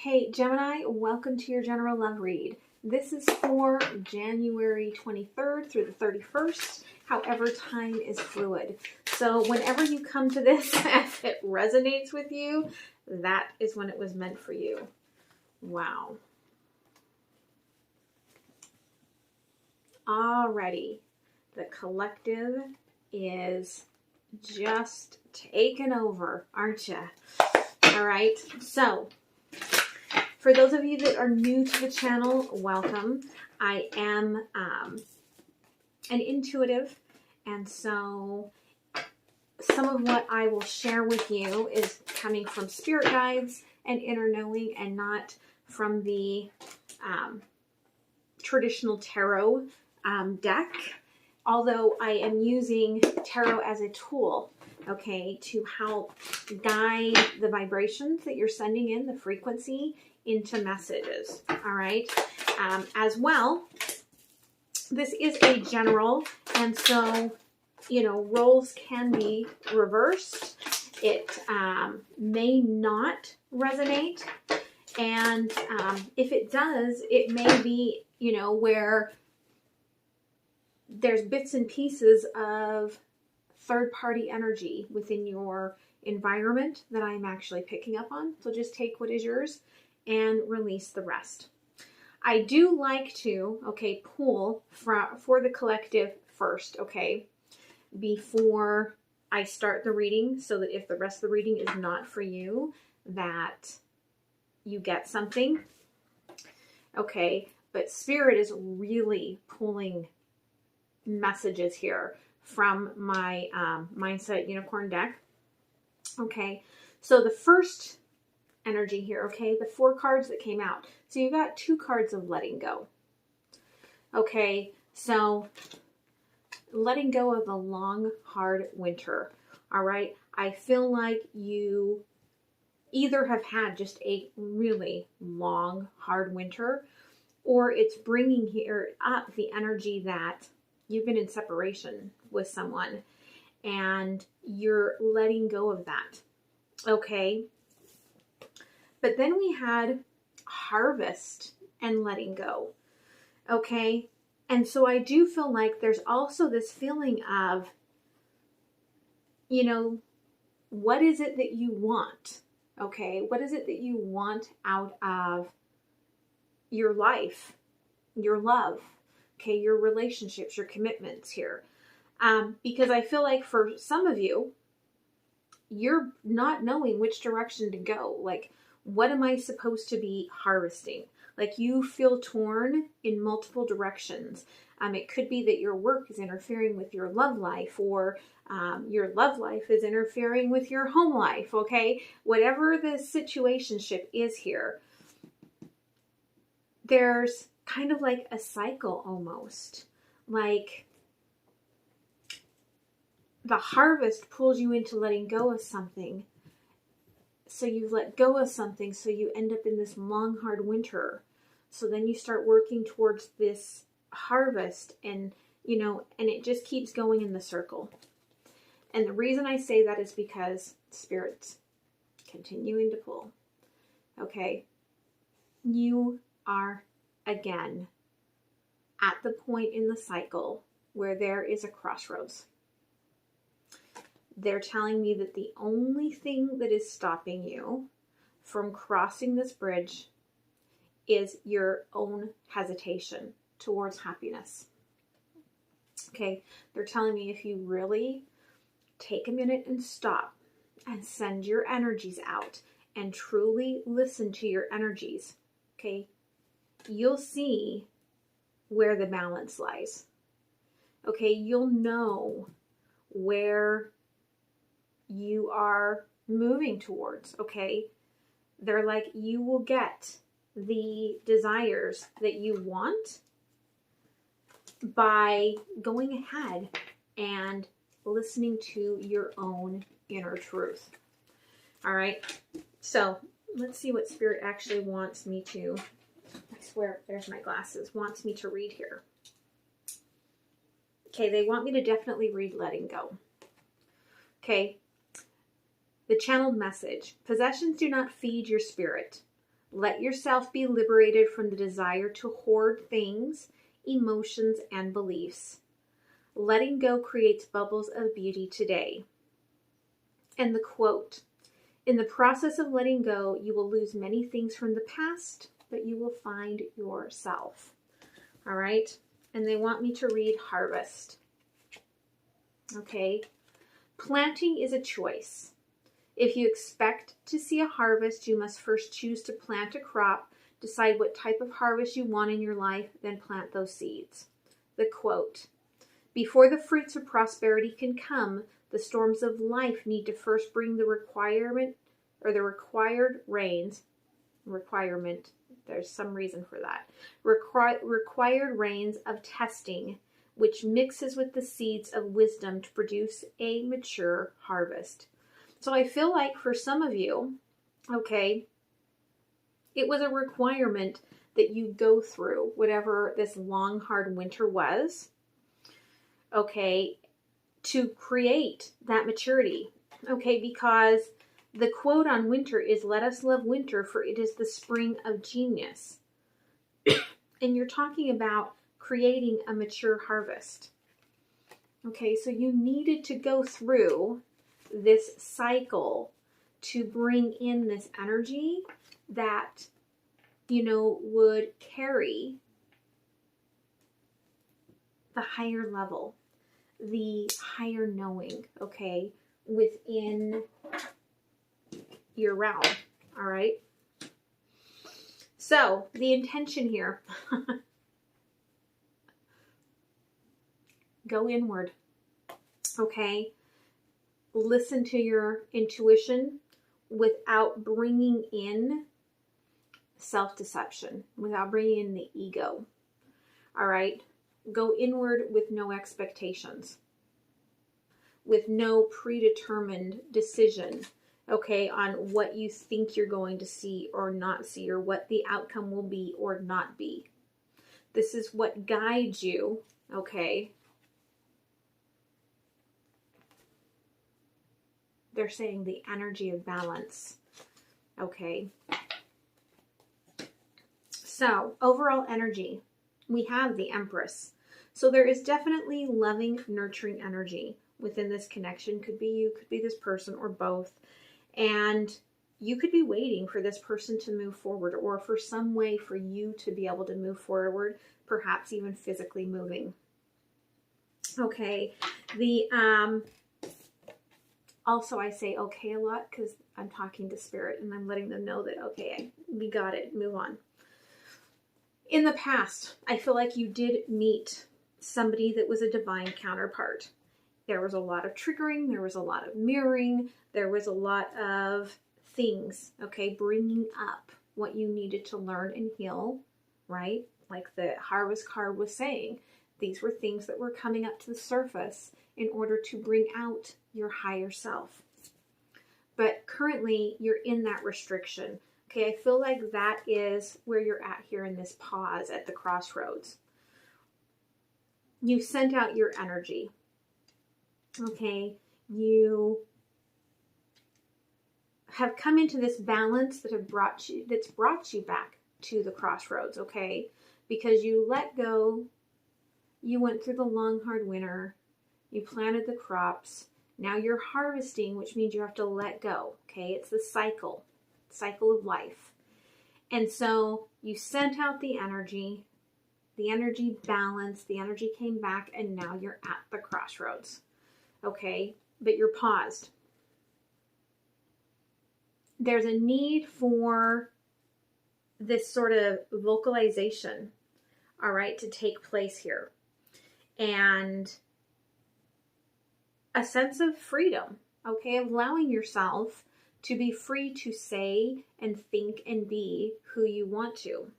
Hey Gemini, welcome to your general love read. This is for January 23rd through the 31st. However, time is fluid. So whenever you come to this, if it resonates with you, that is when it was meant for you. Wow. Alrighty. The collective is just taken over, aren't you? All right. So for those of you that are new to the channel, welcome. I am an intuitive, and so some of what I will share with you is coming from spirit guides and inner knowing, and not from the traditional tarot deck, although I am using tarot as a tool, okay, to help guide the vibrations that you're sending in, the frequency, into messages. All right. As well, this is a general, and so, you know, roles can be reversed. It may not resonate, and if it does, it may be, you know, where there's bits and pieces of third-party energy within your environment that I'm actually picking up on. So just take what is yours and release the rest. I do like to, okay, pull for the collective first, okay, before I start the reading, so that if the rest of the reading is not for you, that you get something. Okay, but Spirit is really pulling messages here from my Mindset Unicorn deck. Okay, so the first energy here, okay, the 4 cards that came out. So you got 2 cards of letting go. Okay, so letting go of the long, hard winter. All right, I feel like you either have had just a really long, hard winter, or it's bringing here up the energy that you've been in separation with someone and you're letting go of that. Okay. But then we had harvest and letting go. Okay. And so I do feel like there's also this feeling of, you know, what is it that you want? Okay. What is it that you want out of your life, your love? Okay. Your relationships, your commitments here. Because I feel like for some of you, you're not knowing which direction to go. Like, what am I supposed to be harvesting? Like, you feel torn in multiple directions. It could be that your work is interfering with your love life, or your love life is interfering with your home life, okay? Whatever the situationship is here, there's kind of like a cycle almost. Like, the harvest pulls you into letting go of something. So you've let go of something, so you end up in this long, hard winter. So then you start working towards this harvest, and, you know, and it just keeps going in the circle. And the reason I say that is because Spirit's continuing to pull. Okay. You are, again, at the point in the cycle where there is a crossroads. They're telling me that the only thing that is stopping you from crossing this bridge is your own hesitation towards happiness. Okay, they're telling me if you really take a minute and stop and send your energies out and truly listen to your energies, okay, you'll see where the balance lies. Okay, you'll know where you are moving towards, okay? They're like, you will get the desires that you want by going ahead and listening to your own inner truth. All right, so let's see what Spirit actually wants me to, I swear, there's my glasses, wants me to read here. Okay, they want me to definitely read letting go. Okay. The channeled message. Possessions do not feed your spirit. Let yourself be liberated from the desire to hoard things, emotions, and beliefs. Letting go creates bubbles of beauty today. And the quote, in the process of letting go, you will lose many things from the past, but you will find yourself. All right. And they want me to read harvest. Okay. Planting is a choice. If you expect to see a harvest, you must first choose to plant a crop, decide what type of harvest you want in your life, then plant those seeds. The quote, before the fruits of prosperity can come, the storms of life need to first bring the requirement, there's some reason for that, required rains of testing, which mixes with the seeds of wisdom to produce a mature harvest. So I feel like for some of you, okay, it was a requirement that you go through whatever this long, hard winter was, okay, to create that maturity, okay, because the quote on winter is, let us love winter, for it is the spring of genius. And you're talking about creating a mature harvest. Okay, so you needed to go through this cycle to bring in this energy that, you know, would carry the higher level, the higher knowing, okay, within your realm. All right. So the intention here, go inward. Okay. Listen to your intuition without bringing in self-deception, without bringing in the ego. All right. Go inward with no expectations, with no predetermined decision, okay, on what you think you're going to see or not see, or what the outcome will be or not be. This is what guides you, okay. They're saying the energy of balance, okay. So, overall energy, we have the Empress. So there is definitely loving, nurturing energy within this connection. Could be you, could be this person, or both. And you could be waiting for this person to move forward, or for some way for you to be able to move forward, perhaps even physically moving. Okay. Also, I say okay a lot because I'm talking to spirit and I'm letting them know that, okay, we got it, move on. In the past, I feel like you did meet somebody that was a divine counterpart. There was a lot of triggering, there was a lot of mirroring, there was a lot of things, okay, bringing up what you needed to learn and heal, right? Like the Harvest card was saying, these were things that were coming up to the surface in order to bring out your higher self. But currently, you're in that restriction. Okay, I feel like that is where you're at here in this pause at the crossroads. You sent out your energy. Okay, you have come into this balance that's brought you back to the crossroads, okay? Because you let go, you went through the long, hard winter, you planted the crops, now you're harvesting, which means you have to let go, okay? It's the cycle of life. And so you sent out the energy balanced, the energy came back, and now you're at the crossroads, okay? But you're paused. There's a need for this sort of vocalization, all right, to take place here. And a sense of freedom, okay, allowing yourself to be free to say and think and be who you want to.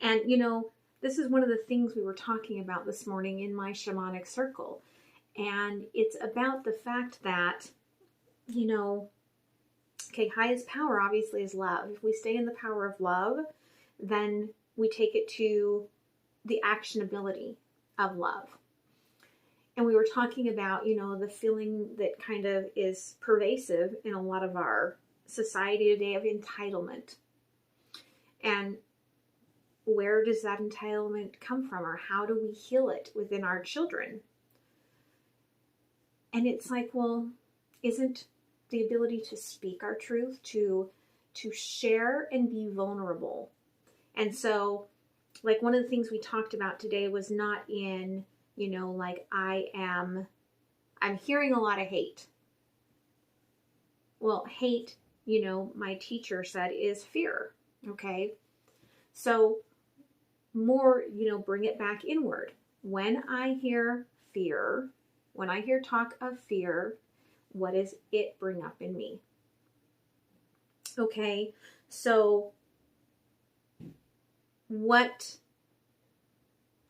And, you know, this is one of the things we were talking about this morning in my shamanic circle. And it's about the fact that, you know, okay, highest power obviously is love. If we stay in the power of love, then we take it to the actionability of love. And we were talking about, you know, the feeling that kind of is pervasive in a lot of our society today of entitlement. And where does that entitlement come from, or how do we heal it within our children? And it's like, well, isn't the ability to speak our truth, to share and be vulnerable? And so, like, one of the things we talked about today was not in, you know, like, I'm hearing a lot of hate. Well, hate, you know, my teacher said, is fear. Okay. So more, you know, bring it back inward. When I hear fear, when I hear talk of fear, what does it bring up in me? Okay. So what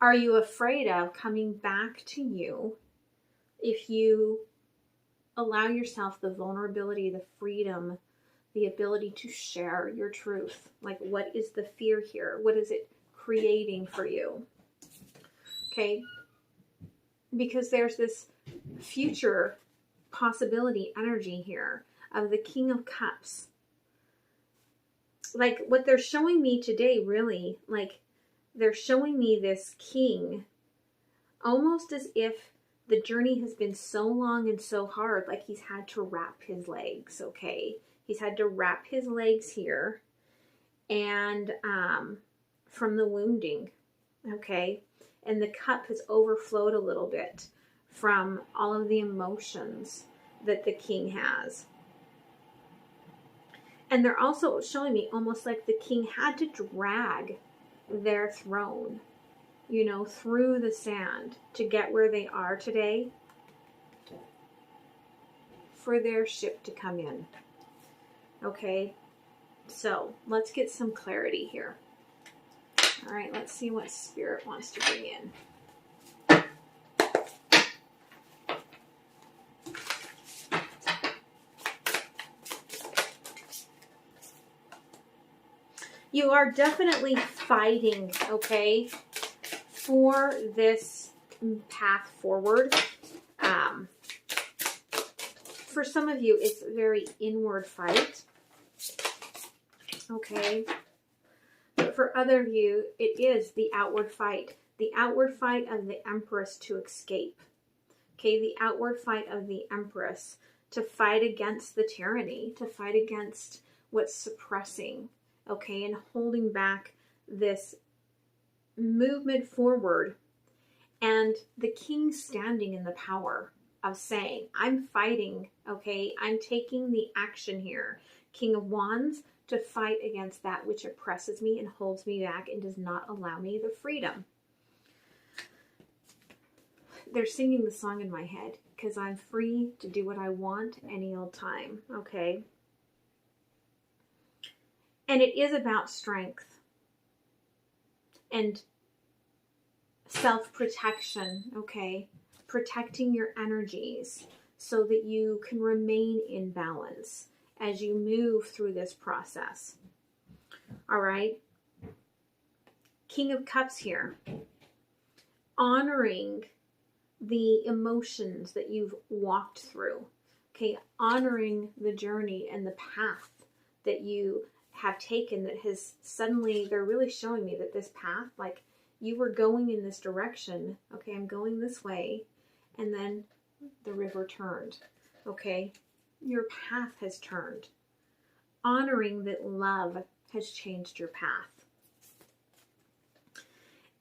are you afraid of coming back to you if you allow yourself the vulnerability, the freedom, the ability to share your truth? Like, what is the fear here? What is it creating for you? Okay. Because there's this future possibility energy here of the King of Cups. Like, what they're showing me today, really, like, they're showing me this king almost as if the journey has been so long and so hard, like he's had to wrap his legs, okay? He's had to wrap his legs here, and from the wounding, okay? And the cup has overflowed a little bit from all of the emotions that the king has. And they're also showing me almost like the king had to drag their throne, you know, through the sand to get where they are today, for their ship to come in. Okay, so let's get some clarity here. All right, let's see what Spirit wants to bring in. You are definitely fighting, okay, for this path forward. For some of you, it's a very inward fight, okay? But for other of you, it is the outward fight of the Empress to escape, okay? The outward fight of the Empress to fight against the tyranny, to fight against what's suppressing, okay, and holding back this movement forward. And the king standing in the power of saying, I'm fighting, okay, I'm taking the action here, King of Wands, to fight against that which oppresses me and holds me back and does not allow me the freedom. They're singing the song in my head, because I'm free to do what I want any old time, okay? And it is about strength and self-protection, okay? Protecting your energies so that you can remain in balance as you move through this process. All right? King of Cups here. Honoring the emotions that you've walked through. Okay? Honoring the journey and the path that you have taken that has suddenly, they're really showing me that this path, like, you were going in this direction. Okay, I'm going this way. And then the river turned. Okay, your path has turned. Honoring that love has changed your path.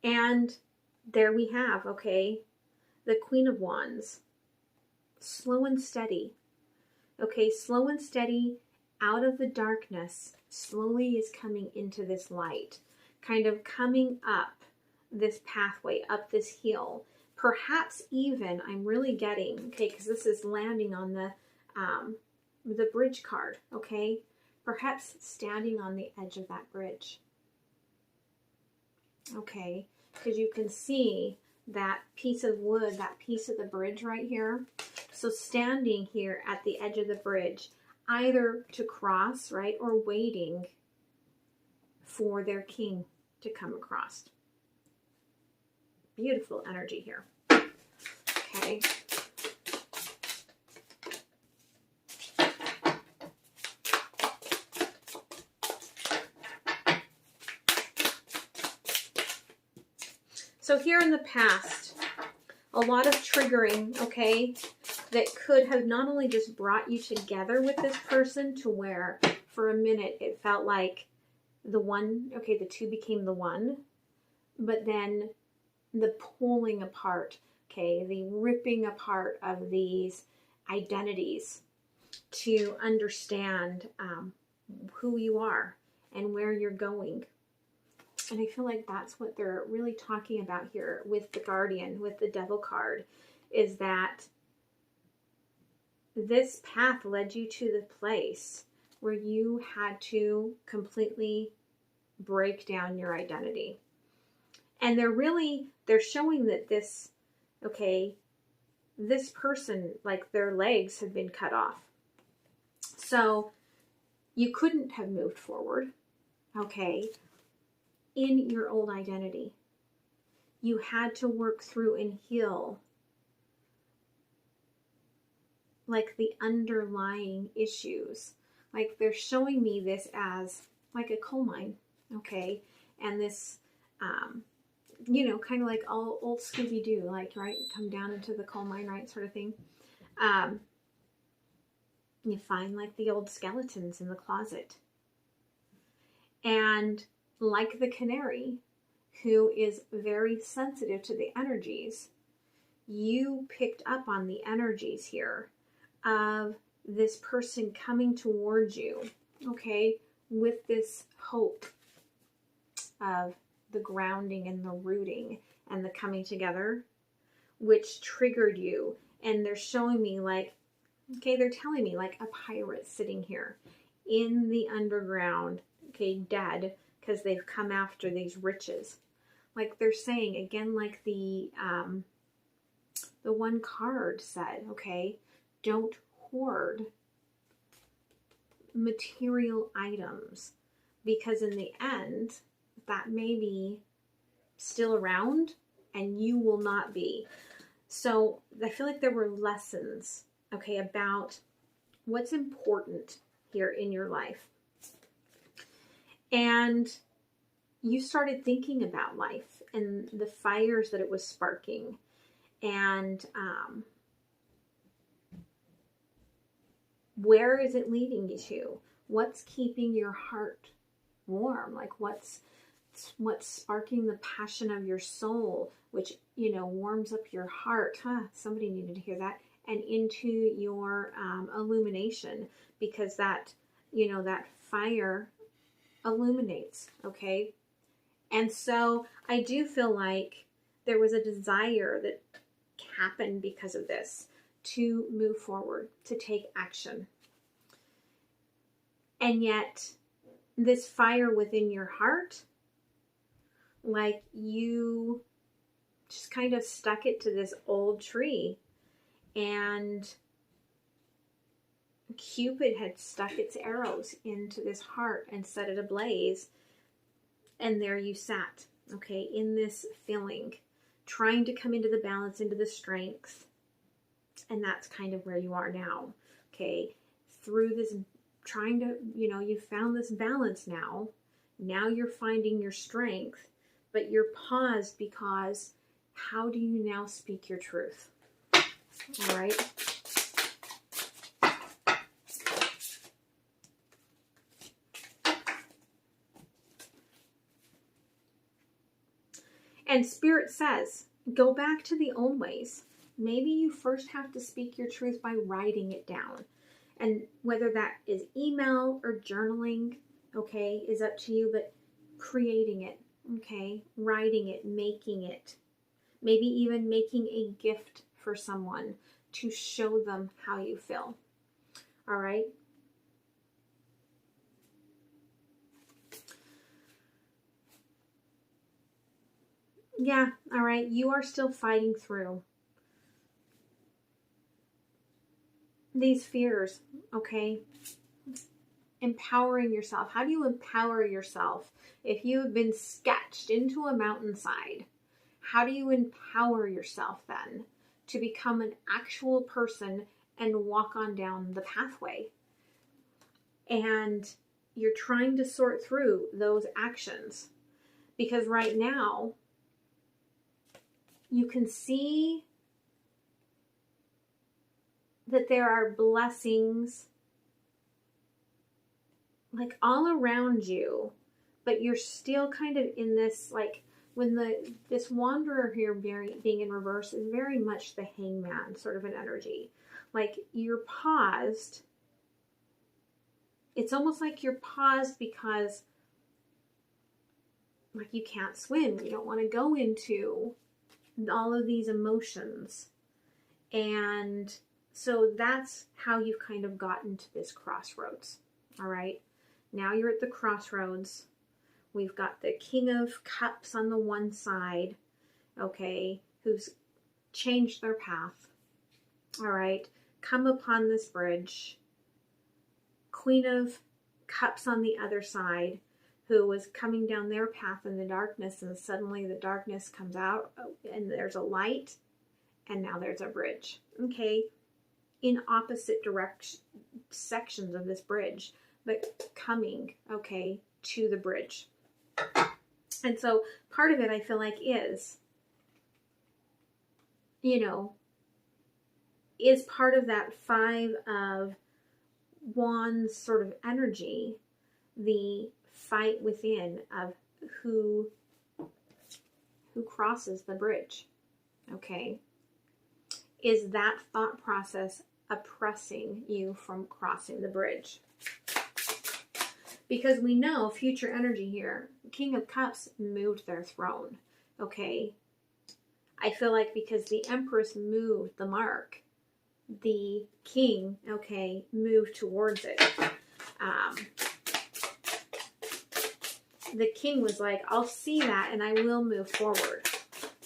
And there we have, okay, the Queen of Wands. Slow and steady. Okay, slow and steady out of the darkness. Slowly is coming into this light. Kind of coming up this pathway, up this hill. Perhaps even, I'm really getting, okay, because this is landing on the bridge card, okay? Perhaps standing on the edge of that bridge. Okay, because you can see that piece of wood, that piece of the bridge right here. So standing here at the edge of the bridge, either to cross, right, or waiting for their king to come across. Beautiful energy here. Okay. So here in the past, a lot of triggering, okay, that could have not only just brought you together with this person to where for a minute it felt like the one, okay, the two became the one, but then the pulling apart, okay, the ripping apart of these identities to understand who you are and where you're going. And I feel like that's what they're really talking about here with the Guardian, with the Devil card, is that this path led you to the place where you had to completely break down your identity. And they're showing that this, okay, this person, like their legs have been cut off. So you couldn't have moved forward, okay, in your old identity. You had to work through and heal like the underlying issues. Like they're showing me this as like a coal mine, okay? And this, you know, kind of like all old Scooby-Doo, like, right? Come down into the coal mine, right? Sort of thing. You find like the old skeletons in the closet. And like the canary, who is very sensitive to the energies, you picked up on the energies here of this person coming towards you, okay, with this hope of the grounding and the rooting and the coming together, which triggered you. And they're showing me like, okay, they're telling me like a pirate sitting here in the underground, okay, dead, because they've come after these riches. Like they're saying, again, like the one card said, okay, don't hoard material items, because in the end, that may be still around and you will not be. So I feel like there were lessons, okay, about what's important here in your life. And you started thinking about life and the fires that it was sparking. And where is it leading you to? What's keeping your heart warm? Like what's sparking the passion of your soul, which, you know, warms up your heart. Somebody needed to hear that. And into your illumination, because that, you know, that fire illuminates, okay? And so I do feel like there was a desire that happened because of this to move forward, to take action. And yet this fire within your heart, like you just kind of stuck it to this old tree, and Cupid had stuck its arrows into this heart and set it ablaze. And there you sat, okay, in this feeling, trying to come into the balance, into the strength. And that's kind of where you are now, okay, through this, trying to, you know, you found this balance now. Now you're finding your strength, but you're paused because how do you now speak your truth? All right. And Spirit says, go back to the old ways. Maybe you first have to speak your truth by writing it down. And whether that is email or journaling, okay, is up to you, but creating it, okay, writing it, making it, maybe even making a gift for someone to show them how you feel. All right. Yeah, all right. You are still fighting through these fears, okay? Empowering yourself. How do you empower yourself? If you have been sketched into a mountainside, how do you empower yourself then to become an actual person and walk on down the pathway? And you're trying to sort through those actions, because right now you can see that there are blessings like all around you, but you're still kind of in this, like, when this wanderer here being in reverse is very much the hangman sort of an energy. Like, you're paused. It's almost like you're paused because, like, you can't swim. You don't want to go into all of these emotions. And so that's how you've kind of gotten to this crossroads. All right. Now you're at the crossroads. We've got the King of Cups on the one side, okay, who's changed their path. All right. Come upon this bridge. Queen of Cups on the other side, who was coming down their path in the darkness, and suddenly the darkness comes out and there's a light, and now there's a bridge. Okay. In opposite sections of this bridge, but coming, okay, to the bridge. And so part of it, I feel like, is, is part of that 5 of Wands sort of energy, the fight within of who crosses the bridge, okay? Is that thought process oppressing you from crossing the bridge? Because we know future energy here, King of Cups moved their throne, okay? I feel like because the Empress moved the mark, the King, okay, moved towards it. The King was like, I'll see that and I will move forward,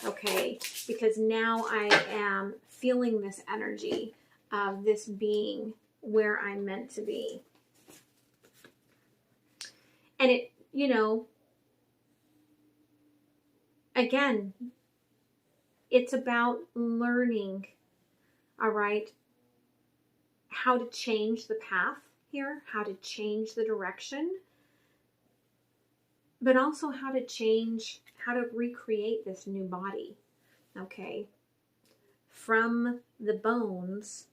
okay? Because now I am feeling this energy of this being where I'm meant to be. And it, again, it's about learning, all right, how to change the path here, how to change the direction, but also how to recreate this new body, okay, from the bones,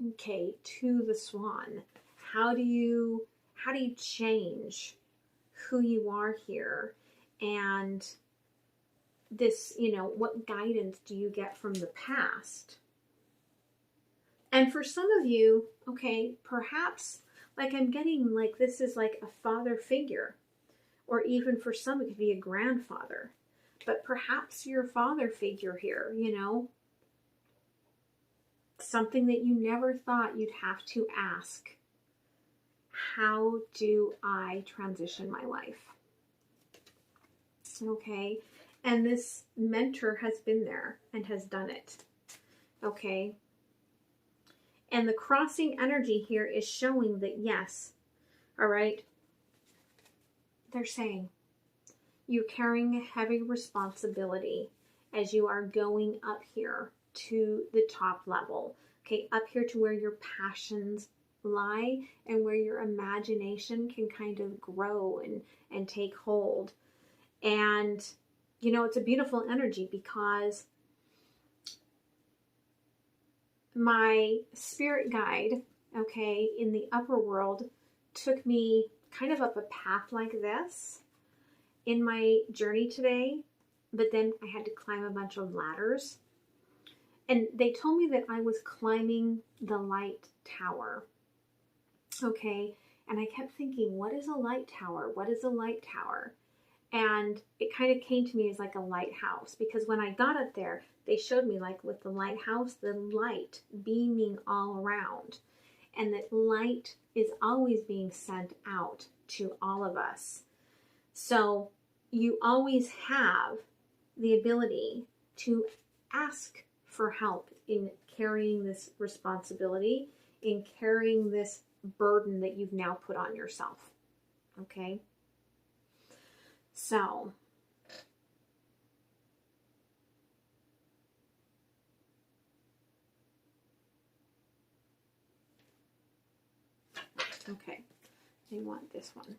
okay, to the swan. How do you change who you are here? And this, what guidance do you get from the past? And for some of you, okay, perhaps, like, I'm getting like this is like a father figure, or even for some it could be a grandfather, but perhaps your father figure here, something that you never thought you'd have to ask. How do I transition my life? Okay. And this mentor has been there and has done it. Okay. And the crossing energy here is showing that, yes, all right, they're saying you're carrying a heavy responsibility as you are going up here to the top level. Okay. Up here to where your passions lie and where your imagination can kind of grow and take hold. And it's a beautiful energy because my spirit guide, okay, in the upper world took me kind of up a path like this in my journey today, but then I had to climb a bunch of ladders. And they told me that I was climbing the light tower. Okay, and I kept thinking, what is a light tower? What is a light tower? And it kind of came to me as like a lighthouse, because when I got up there, they showed me, like, with the lighthouse, the light beaming all around, and that light is always being sent out to all of us. So you always have the ability to ask for help in carrying this responsibility, in carrying this burden that you've now put on yourself. Okay? So, okay, I want this one.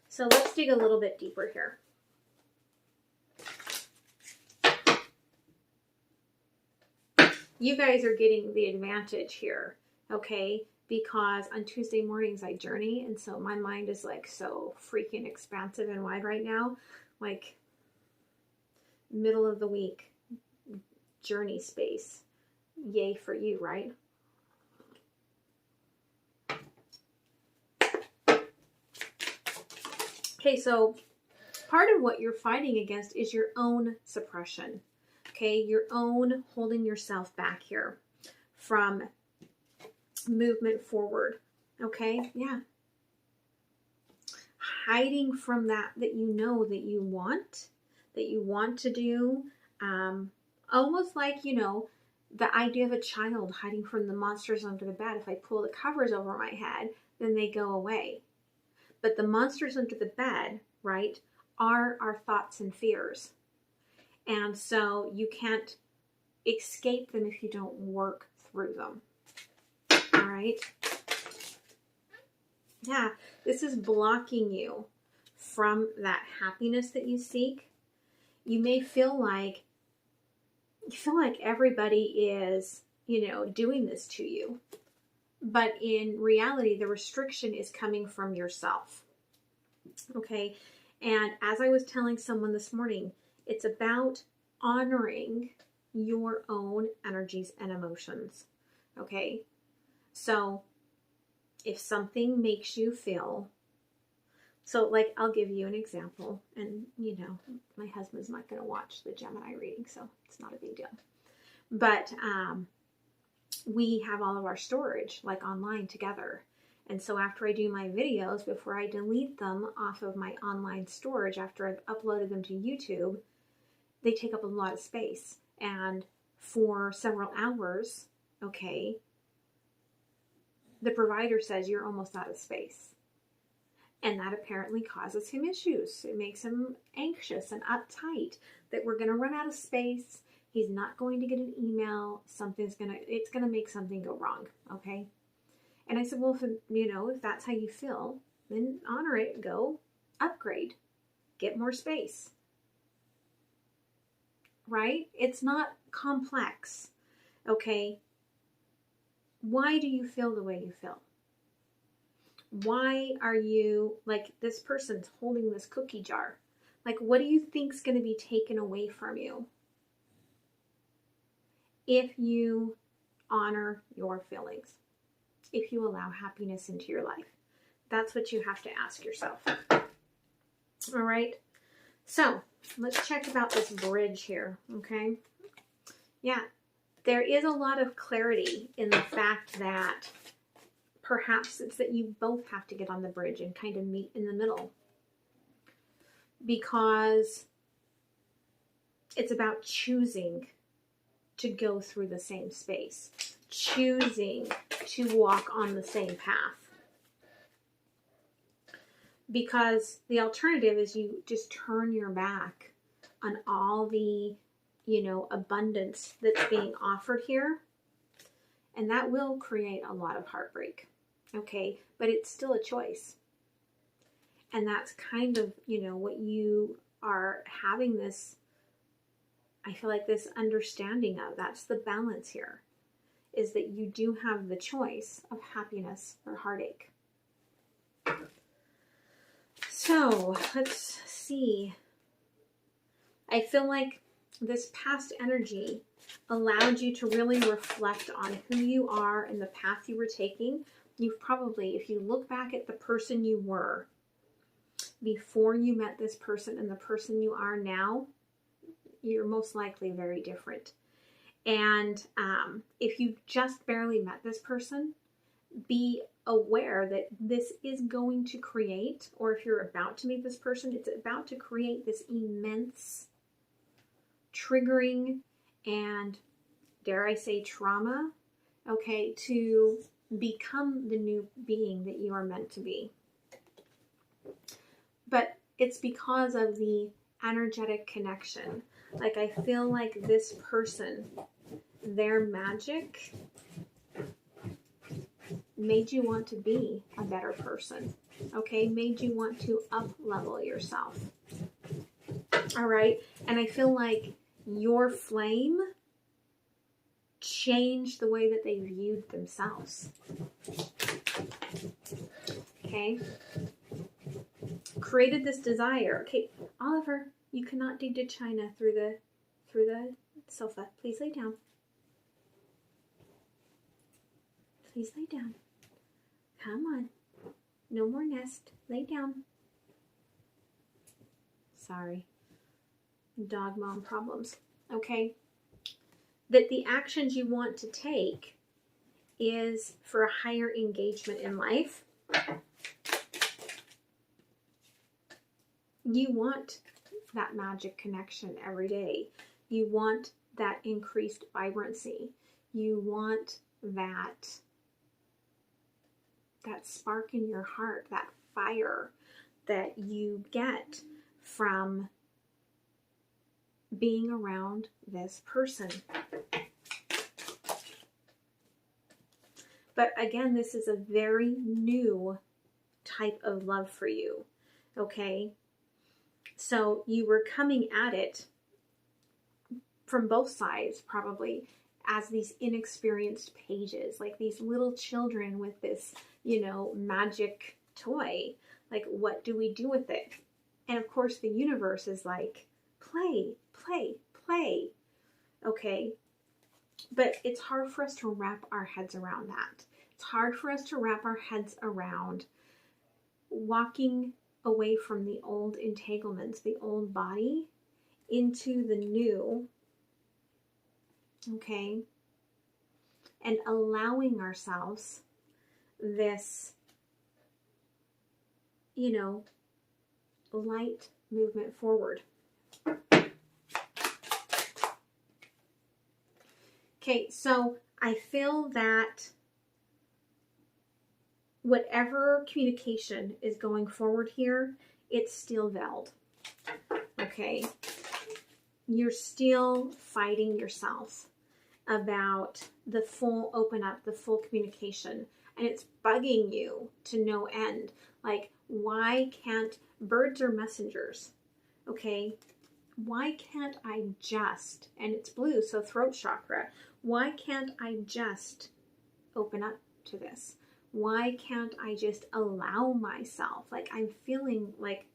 So let's dig a little bit deeper here. you guys are getting the advantage here, okay? Because on Tuesday mornings I journey, and so my mind is like so freaking expansive and wide right now. Like middle of the week journey space. Yay for you, right? Okay, so part of what you're fighting against is your own suppression. Okay, your own holding yourself back here from movement forward. Okay, yeah. Hiding from that you know that you want to do. Almost like, you know, the idea of a child hiding from the monsters under the bed. If I pull the covers over my head, then they go away. But the monsters under the bed, right, are our thoughts and fears. And so you can't escape them if you don't work through them. All right? Yeah, this is blocking you from that happiness that you seek. You may feel like everybody is, you know, doing this to you. But in reality, the restriction is coming from yourself. Okay? And as I was telling someone this morning, it's about honoring your own energies and emotions. Okay? So if something makes you feel, so like I'll give you an example, and you know, my husband's not going to watch the Gemini reading, so it's not a big deal. But we have all of our storage like online together. And so after I do my videos, before I delete them off of my online storage, after I've uploaded them to YouTube, they take up a lot of space. And for several hours, okay, the provider says you're almost out of space. And that apparently causes him issues. It makes him anxious and uptight that we're going to run out of space. He's not going to get an email. It's going to make something go wrong. Okay. And I said, well, if that's how you feel, then honor it, go upgrade, get more space. Right? It's not complex. Okay. Why do you feel the way you feel? Why are you, like this person's holding this cookie jar? Like, what do you think's going to be taken away from you if you honor your feelings? If you allow happiness into your life? That's what you have to ask yourself. All right. So let's check about this bridge here. Okay. Yeah. There is a lot of clarity in the fact that perhaps it's that you both have to get on the bridge and kind of meet in the middle, because it's about choosing to go through the same space, choosing to walk on the same path. Because the alternative is you just turn your back on all the, abundance that's being offered here. And that will create a lot of heartbreak. Okay, but it's still a choice. And that's kind of, what you are having this, I feel like this understanding of. That's the balance here, is that you do have the choice of happiness or heartache. So let's see. I feel like this past energy allowed you to really reflect on who you are and the path you were taking. You've probably, if you look back at the person you were before you met this person and the person you are now, you're most likely very different. And if you just barely met this person, be aware that this is going to create, or if you're about to meet this person, it's about to create this immense triggering and, dare I say, trauma, okay, to become the new being that you are meant to be. But it's because of the energetic connection. Like, I feel like this person, their magic made you want to be a better person, okay? Made you want to up-level yourself, all right? And I feel like your flame change the way that they viewed themselves. Okay? Created this desire. Okay, Oliver, you cannot dig to China through the sofa. Please lay down. Please lay down. Come on. No more nest. Lay down. Sorry. Dog mom problems. Okay? That the actions you want to take is for a higher engagement in life. You want that magic connection every day. You want that increased vibrancy. You want that spark in your heart, that fire that you get from being around this person. But again, this is a very new type of love for you, okay? So you were coming at it from both sides, probably, as these inexperienced pages, like these little children with this, magic toy. Like, what do we do with it? And of course, the universe is like, play, play, play. Okay? But it's hard for us to wrap our heads around that. It's hard for us to wrap our heads around walking away from the old entanglements, the old body, into the new, okay? And allowing ourselves this, light movement forward. Okay, so I feel that whatever communication is going forward here, it's still veiled. Okay? You're still fighting yourself about the full open up, the full communication. And it's bugging you to no end. Like, why can't birds are messengers? Okay? Why can't I just, and it's blue, so throat chakra, why can't I just open up to this? Why can't I just allow myself? Like, I'm feeling like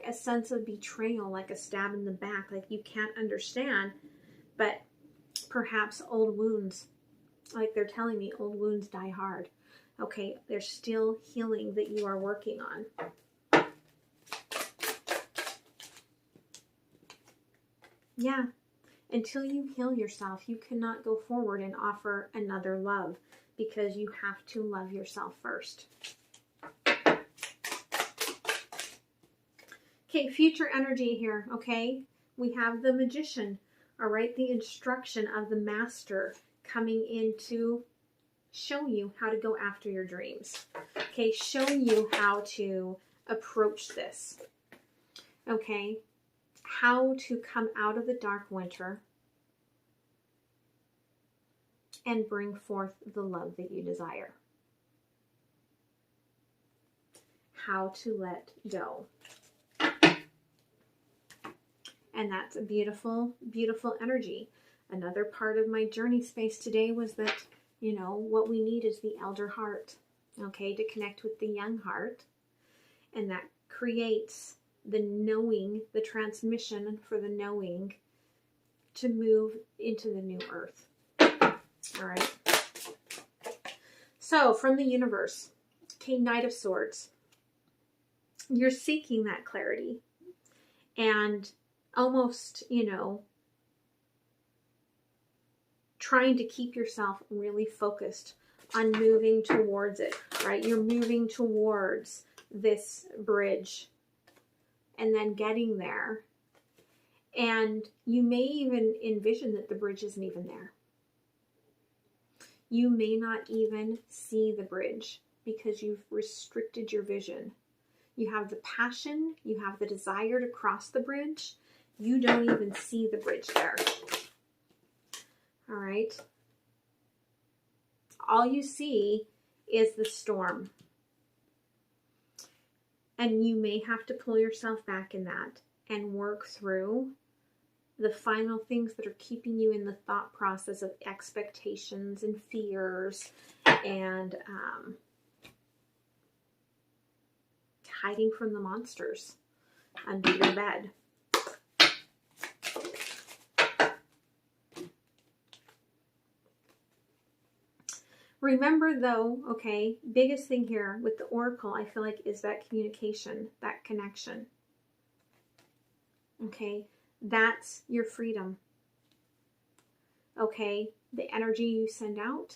a sense of betrayal, like a stab in the back, like you can't understand, but perhaps old wounds, like they're telling me old wounds die hard. Okay, there's still healing that you are working on. Yeah, until you heal yourself, you cannot go forward and offer another love, because you have to love yourself first. Okay, future energy here, okay? We have the magician, all right? The instruction of the master coming in to show you how to go after your dreams. Okay, show you how to approach this. Okay, how to come out of the dark winter and bring forth the love that you desire. How to let go. And that's a beautiful, beautiful energy. Another part of my journey space today was that, what we need is the elder heart, okay, to connect with the young heart. And that creates the knowing, the transmission for the knowing to move into the new earth. All right. So from the universe, okay, Knight of Swords. You're seeking that clarity and almost, trying to keep yourself really focused on moving towards it, right? You're moving towards this bridge and then getting there. And you may even envision that the bridge isn't even there. You may not even see the bridge because you've restricted your vision. You have the passion, you have the desire to cross the bridge. You don't even see the bridge there. All right. All you see is the storm. And you may have to pull yourself back in that and work through the final things that are keeping you in the thought process of expectations and fears and hiding from the monsters under your bed. Remember though, okay, biggest thing here with the Oracle, I feel like, is that communication, that connection. Okay, that's your freedom. Okay, the energy you send out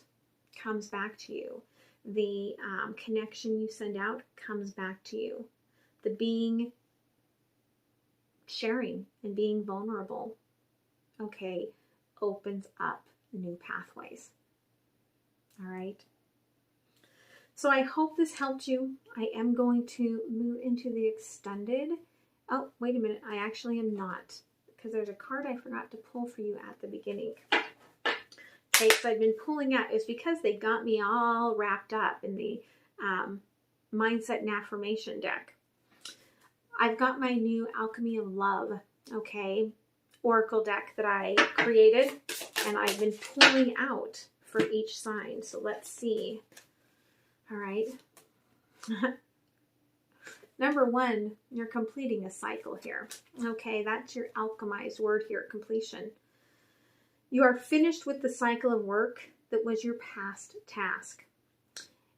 comes back to you. The connection you send out comes back to you. The being, sharing and being vulnerable, okay, opens up new pathways. All right. So I hope this helped you. I am going to move into the extended. Oh, wait a minute. I actually am not, because there's a card I forgot to pull for you at the beginning. Okay, so I've been pulling out. It's because they got me all wrapped up in the Mindset and Affirmation deck. I've got my new Alchemy of Love, okay, Oracle deck that I created, and I've been pulling out for each sign. So let's see. All right. Number one, you're completing a cycle here. Okay, that's your alchemized word here, completion. You are finished with the cycle of work that was your past task.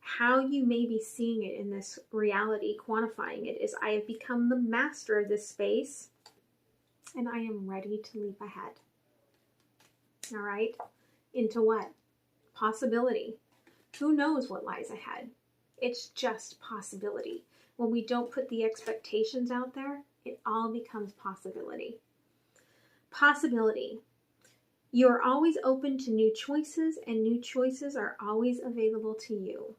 How you may be seeing it in this reality, quantifying it, is I have become the master of this space and I am ready to leap ahead. All right. Into what? Possibility. Who knows what lies ahead? It's just possibility. When we don't put the expectations out there, it all becomes possibility. Possibility. You are always open to new choices, and new choices are always available to you.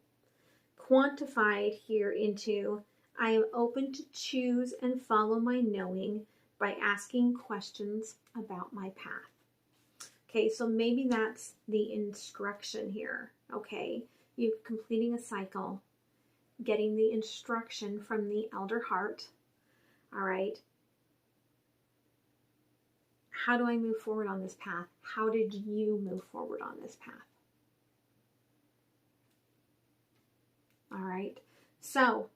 Quantified here into, I am open to choose and follow my knowing by asking questions about my path. Okay, so maybe that's the instruction here. Okay, you're completing a cycle, getting the instruction from the elder heart. All right. How do I move forward on this path? How did you move forward on this path? All right. So,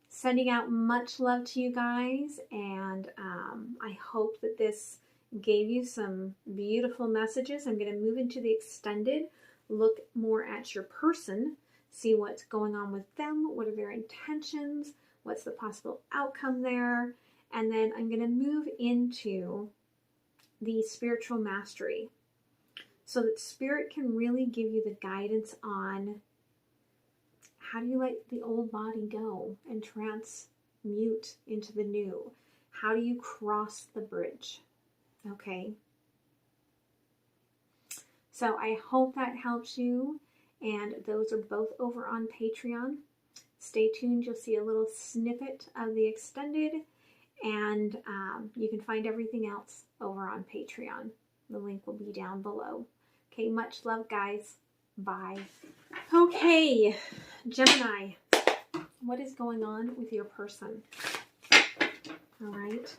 sending out much love to you guys, and I hope that this gave you some beautiful messages. I'm going to move into the extended, look more at your person, see what's going on with them, what are their intentions, what's the possible outcome there, and then I'm going to move into the spiritual mastery so that spirit can really give you the guidance on how do you let the old body go and transmute into the new? How do you cross the bridge? Okay. So I hope that helps you, and those are both over on Patreon. Stay tuned. You'll see a little snippet of the extended, and you can find everything else over on Patreon. The link will be down below. Okay, much love, guys. Bye. Okay, Gemini, what is going on with your person? All right.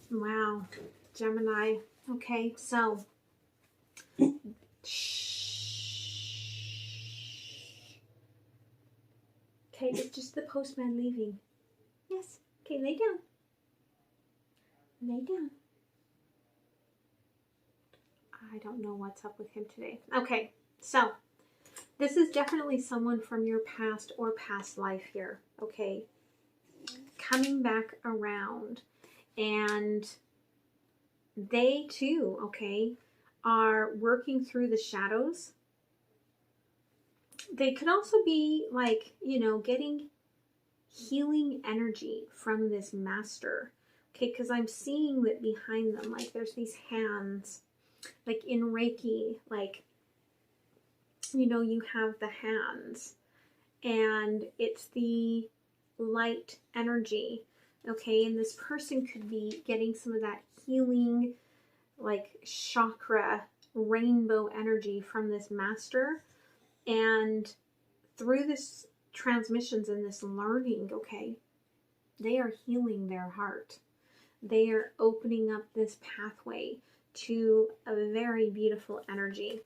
Wow, Gemini. Okay, so okay, it's just the postman leaving. Yes. Okay, lay down. Lay down. I don't know what's up with him today. Okay, so this is definitely someone from your past or past life here. Okay, coming back around. And they too, okay, are working through the shadows. They could also be like, you know, getting healing energy from this master. Okay, because I'm seeing that behind them, like there's these hands, like in Reiki, like, you know, you have the hands and it's the light energy. Okay, and this person could be getting some of that healing, like chakra, rainbow energy from this master. And through this transmissions and this learning, okay, they are healing their heart. They are opening up this pathway to a very beautiful energy.